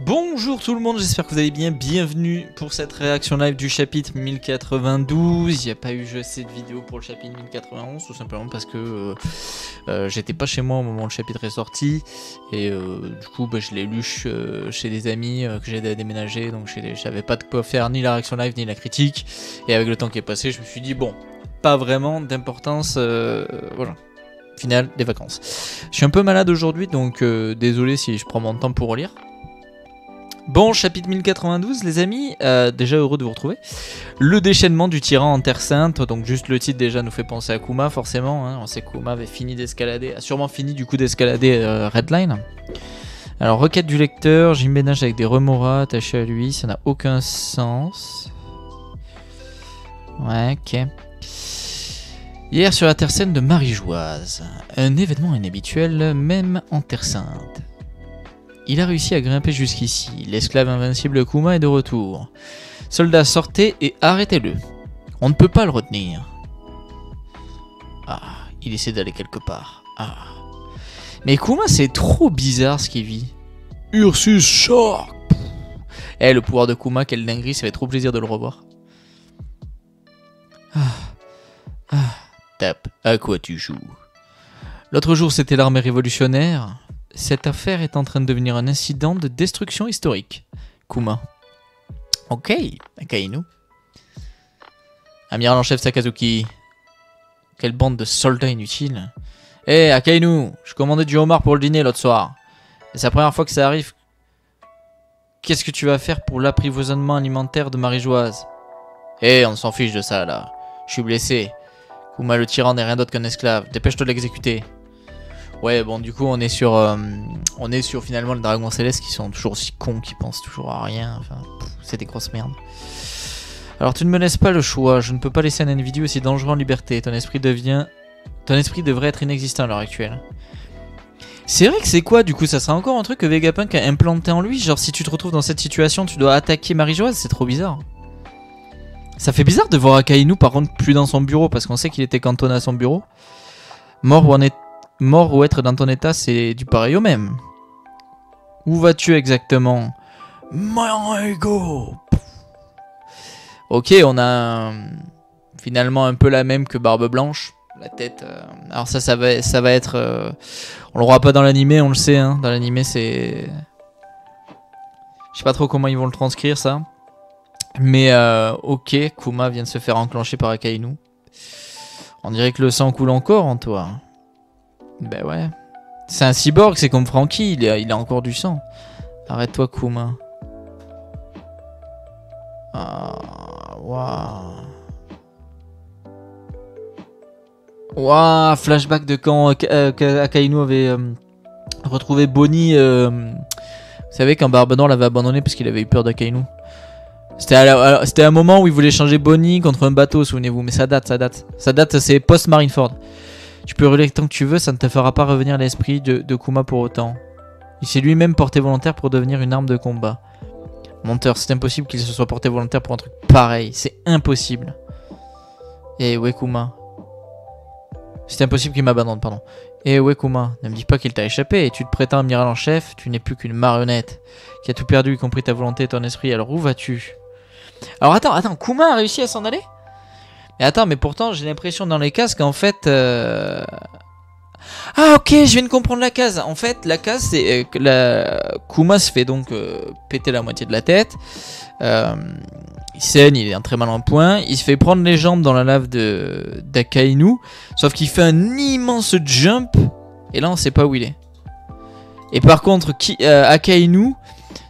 Bonjour tout le monde, j'espère que vous allez bien, bienvenue pour cette réaction live du chapitre 1092. Il n'y a pas eu cette vidéo pour le chapitre 1091, tout simplement parce que j'étais pas chez moi au moment où le chapitre est sorti. Et du coup je l'ai lu chez des amis que j'ai aidé à déménager, donc j'avais pas de quoi faire ni la réaction live ni la critique. Et avec le temps qui est passé, je me suis dit bon, pas vraiment d'importance, voilà. Final des vacances. Je suis un peu malade aujourd'hui, donc désolé si je prends mon temps pour relire. Bon, chapitre 1092 les amis, déjà heureux de vous retrouver. Le déchaînement du tyran en Terre Sainte, donc juste le titre déjà nous fait penser à Kuma forcément, hein. On sait que Kuma avait fini d'escalader, a sûrement fini du coup d'escalader Redline. Alors requête du lecteur, j'emménage avec des remords attachés à lui, ça n'a aucun sens. Ouais, ok. Hier sur la Terre Sainte de Marie-Joise, un événement inhabituel même en Terre Sainte. Il a réussi à grimper jusqu'ici. L'esclave invincible Kuma est de retour. Soldats, sortez et arrêtez-le. On ne peut pas le retenir. Ah, il essaie d'aller quelque part. Ah. Mais Kuma, c'est trop bizarre ce qu'il vit. Ursus Shark. Eh, le pouvoir de Kuma, quelle dinguerie, ça fait trop plaisir de le revoir. Tape, à quoi tu joues? L'autre jour, c'était l'armée révolutionnaire. Cette affaire est en train de devenir un incident de destruction historique. Kuma. Ok, Akainu. Amiral en chef Sakazuki. Quelle bande de soldats inutiles. Hé, Akainu, je commandais du homard pour le dîner l'autre soir. Et c'est la première fois que ça arrive. Qu'est-ce que tu vas faire pour l'apprivoisonnement alimentaire de Marie-Joise? Hé, on s'en fiche de ça là. Je suis blessé. Kuma le tyran n'est rien d'autre qu'un esclave. Dépêche-toi de l'exécuter. Ouais, bon, du coup, on est sur finalement les dragons célestes qui sont toujours aussi cons, qui pensent toujours à rien. Enfin, c'est des grosses merdes. Alors, tu ne me laisses pas le choix. Je ne peux pas laisser un individu aussi dangereux en liberté. Ton esprit devrait être inexistant à l'heure actuelle. C'est vrai que c'est quoi, du coup? Ça sera encore un truc que Vegapunk a implanté en lui? Genre, si tu te retrouves dans cette situation, tu dois attaquer Marie-Joise? C'est trop bizarre. Ça fait bizarre de voir Akainu, par contre, plus dans son bureau, parce qu'on sait qu'il était cantonné à son bureau. Mort ou être dans ton état, c'est du pareil au même. Où vas-tu exactement? My ego. Ok, on a finalement un peu la même que Barbe Blanche. La tête. Alors ça va être. On le voit pas dans l'animé, on le sait. Hein. Dans l'animé, c'est. Je sais pas trop comment ils vont le transcrire ça. Mais ok, Kuma vient de se faire enclencher par Akainu. On dirait que le sang coule encore en toi. Ben ouais. C'est un cyborg, c'est comme Franky, il a encore du sang. Arrête-toi, Kuma. Ah, waouh. Waouh, flashback de quand Akainu avait retrouvé Bonnie. Vous savez, quand Barbe Noire l'avait abandonné parce qu'il avait eu peur d'Akainu. C'était un moment où il voulait changer Bonnie contre un bateau, souvenez-vous. Mais ça date, c'est post-Marineford. Tu peux hurler tant que tu veux, ça ne te fera pas revenir l'esprit de Kuma pour autant. Il s'est lui-même porté volontaire pour devenir une arme de combat. Menteur, c'est impossible qu'il se soit porté volontaire pour un truc pareil. C'est impossible. Eh ouais Kuma. C'est impossible qu'il m'abandonne, pardon. Eh ouais Kuma, ne me dis pas qu'il t'a échappé. Tu te prétends amiral en chef, tu n'es plus qu'une marionnette qui a tout perdu, y compris ta volonté et ton esprit. Alors où vas-tu? Alors attends, Kuma a réussi à s'en aller? Mais attends, mais pourtant j'ai l'impression dans les cases qu'en fait... Ah ok, je viens de comprendre la case. En fait, la case c'est que Kuma se fait donc péter la moitié de la tête. Il saigne, il est en très mal en point. Il se fait prendre les jambes dans la lave d'Akainu. Sauf qu'il fait un immense jump. Et là on sait pas où il est. Et par contre, Akainu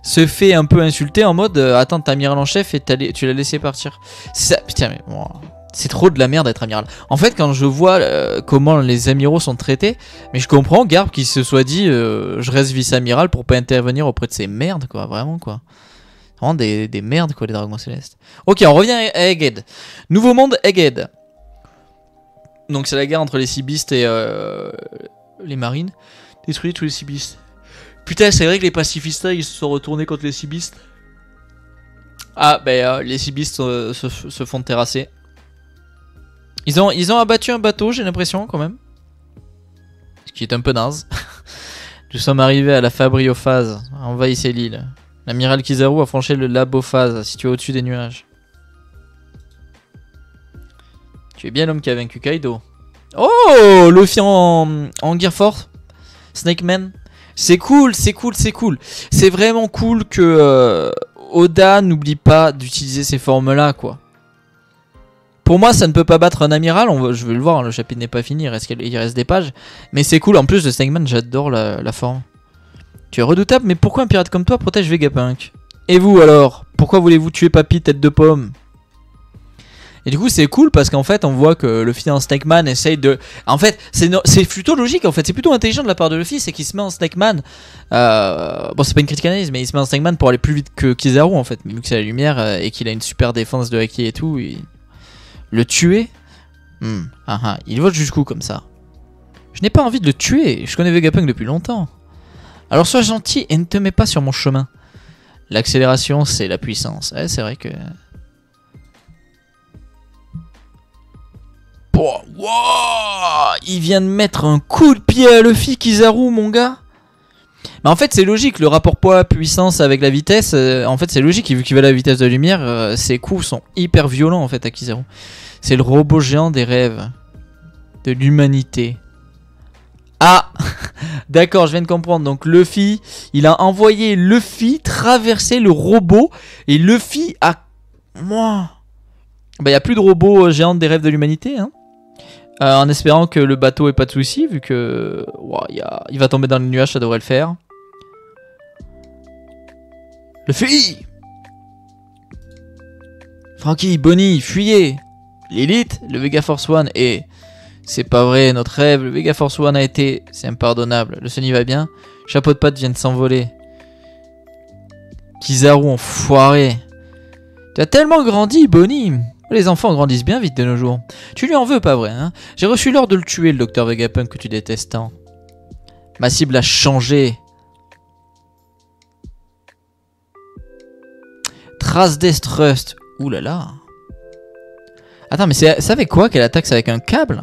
se fait un peu insulter en mode attends, t'es amiral en chef et tu l'as laissé partir. Ça, putain mais bon... C'est trop de la merde d'être amiral. En fait, quand je vois comment les amiraux sont traités, mais je comprends Garp qui se soit dit je reste vice-amiral pour pas intervenir auprès de ces merdes, quoi. Vraiment, quoi. Vraiment des merdes, quoi, les dragons célestes. Ok, on revient à Egghead. Nouveau monde, Egghead. Donc, c'est la guerre entre les Seabeasts et les marines. Détruisez tous les Seabeasts. Putain, c'est vrai que les pacifistas ils se sont retournés contre les Seabeasts. Ah, ben, les Seabeasts se font terrasser. Ils ont abattu un bateau, j'ai l'impression, quand même. Ce qui est un peu naze. Nous sommes arrivés à la Fabriophase. Envahissez l'île. L'amiral Kizaru a franchi le labophase, situé au-dessus des nuages. Tu es bien l'homme qui a vaincu Kaido. Oh, Luffy en Gear Force. Snake Man. C'est cool, c'est cool, c'est cool. C'est vraiment cool que Oda n'oublie pas d'utiliser ces formes-là, quoi. Pour moi, ça ne peut pas battre un amiral. Je vais le voir, hein, le chapitre n'est pas fini, il reste des pages. Mais c'est cool, en plus de Snake Man, j'adore la forme. Tu es redoutable, mais pourquoi un pirate comme toi protège Vegapunk? Et vous alors? Pourquoi voulez-vous tuer Papy tête de pomme? Et du coup c'est cool parce qu'en fait on voit que Luffy en Snake Man essaye de... En fait c'est plutôt logique en fait, c'est plutôt intelligent de la part de Luffy, c'est qu'il se met en Snake Man. Bon c'est pas une critique analyse mais il se met en Snake Man pour aller plus vite que Kizaru en fait. Mais vu que c'est la lumière et qu'il a une super défense de Haki et tout, le tuer il vote jusqu'où comme ça? Je n'ai pas envie de le tuer, je connais Vegapunk depuis longtemps. Alors sois gentil et ne te mets pas sur mon chemin. L'accélération c'est la puissance. Ouais, c'est vrai que... Oh, wow, il vient de mettre un coup de pied à Luffy Kizaru, mon gars. Mais en fait, c'est logique. Le rapport poids-puissance avec la vitesse, en fait, c'est logique. Vu qu'il va à la vitesse de la lumière, ses coups sont hyper violents en fait à Kizaru. C'est le robot géant des rêves de l'humanité. Ah, d'accord, je viens de comprendre. Donc Luffy, il a envoyé Luffy traverser le robot et Luffy a, moi, bah, y a plus de robot géant des rêves de l'humanité, hein. En espérant que le bateau ait pas de soucis, vu que wow, il va tomber dans les nuages, ça devrait le faire. Luffy, Franky, Bonnie, fuyez. Lilith, le Vega Force One et... C'est pas vrai, notre rêve, le Vega Force One a été... C'est impardonnable, le Sunny va bien. Chapeau de patte vient de s'envoler. Kizaru, enfoiré. Tu as tellement grandi, Bonnie. Les enfants grandissent bien vite de nos jours. Tu lui en veux, pas vrai, hein? J'ai reçu l'ordre de le tuer, le docteur Vegapunk que tu détestes tant. Ma cible a changé. Trace d'Estrust. Ouh là là. Attends, mais c'est avec quoi qu'elle attaque? C'est avec un câble?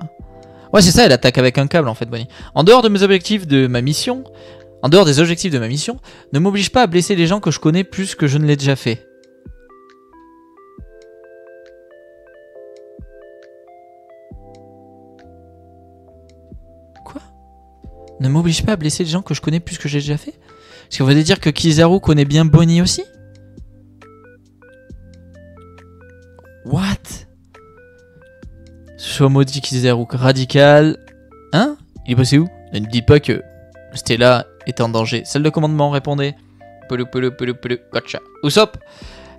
Ouais, c'est ça, elle attaque avec un câble en fait, Bonnie. En dehors de mes objectifs de ma mission, en dehors des objectifs de ma mission, ne m'oblige pas à blesser les gens que je connais plus que je ne l'ai déjà fait. Quoi? Ne m'oblige pas à blesser les gens que je connais plus que j'ai déjà fait? Est-ce que vous voulez dire que Kizaru connaît bien Bonnie aussi? What? Sois maudit Kizaru, radical. Hein? Il est passé où? Ne me dites pas que Stella est en danger. Salle de commandement, répondez. Gotcha. Usopp.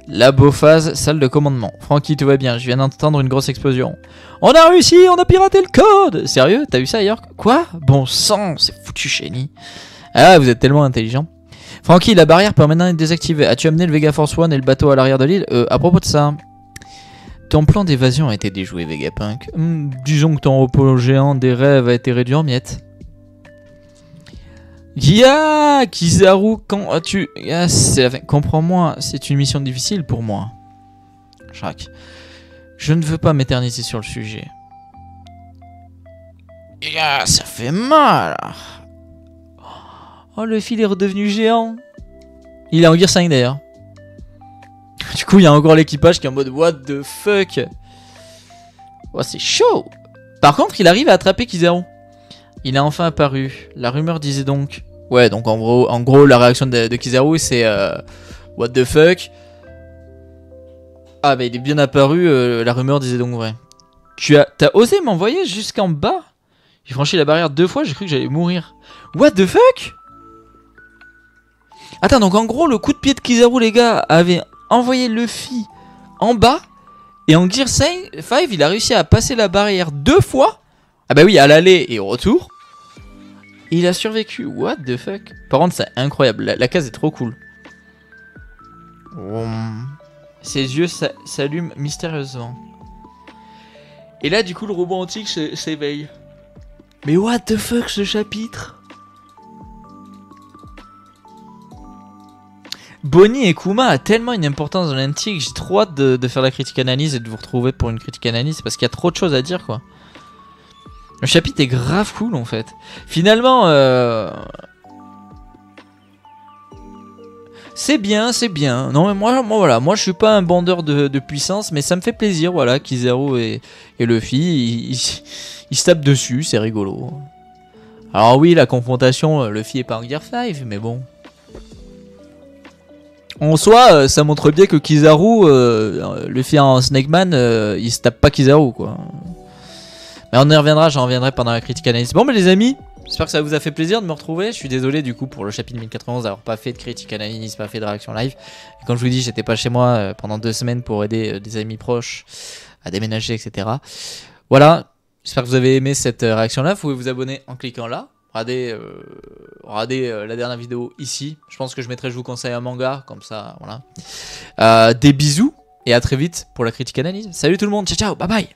Labophase, salle de commandement. Franky, tout va bien, je viens d'entendre une grosse explosion. On a réussi, on a piraté le code! Sérieux? T'as vu ça ailleurs? Quoi? Bon sang, c'est foutu, Shenny. Ah, vous êtes tellement intelligent. Franky, la barrière peut maintenant être désactivée. As-tu amené le Vega Force One et le bateau à l'arrière de l'île? À propos de ça... Ton plan d'évasion a été déjoué, Vegapunk. Disons que ton repos géant des rêves a été réduit en miettes. Ya, Kizaru, quand as-tu... Ah, c'est la fin. Comprends-moi, c'est une mission difficile pour moi. Shrak. Je ne veux pas m'éterniser sur le sujet. Ya, ça fait mal. Oh, le fil est redevenu géant. Il est en Gear 5 d'ailleurs. Du coup, il y a encore l'équipage qui est en mode what the fuck. Oh, c'est chaud. Par contre, il arrive à attraper Kizaru. Il est enfin apparu. La rumeur disait donc... Ouais, donc en gros la réaction de Kizaru, c'est... what the fuck. Ah, bah il est bien apparu. La rumeur disait donc vrai. T'as osé m'envoyer jusqu'en bas? J'ai franchi la barrière 2 fois, j'ai cru que j'allais mourir. What the fuck? Attends, donc en gros, le coup de pied de Kizaru, les gars, avait... envoyer Luffy en bas et en Gear 5 il a réussi à passer la barrière 2 fois. Ah bah oui, à l'aller et au retour. Et il a survécu. What the fuck. Par contre c'est incroyable, la case est trop cool. Ses yeux s'allument mystérieusement. Et là du coup le robot antique s'éveille. Mais what the fuck ce chapitre. Bonnie et Kuma a tellement une importance dans l'antique, j'ai trop hâte de faire la critique analyse et de vous retrouver pour une critique analyse parce qu'il y a trop de choses à dire quoi. Le chapitre est grave cool en fait. Finalement, C'est bien, c'est bien. Non mais moi voilà, moi je suis pas un bandeur de puissance, mais ça me fait plaisir, voilà, Kizaru et Luffy, ils se tapent dessus, c'est rigolo. Alors oui, la confrontation, Luffy est pas en Gear 5, mais bon. En soi, ça montre bien que Kizaru, Luffy en Snakeman, il se tape pas Kizaru, quoi. Mais on y reviendra, j'en reviendrai pendant la critique analyse. Bon, mais les amis, j'espère que ça vous a fait plaisir de me retrouver. Je suis désolé du coup pour le chapitre 1091 d'avoir pas fait de critique analyse, pas fait de réaction live. Et comme je vous dis, j'étais pas chez moi pendant 2 semaines pour aider des amis proches à déménager, etc. Voilà, j'espère que vous avez aimé cette réaction là. Vous pouvez vous abonner en cliquant là. Regardez la dernière vidéo ici. Je pense que je vous conseille un manga, comme ça, voilà. Des bisous et à très vite pour la critique analyse. Salut tout le monde, ciao ciao, bye bye.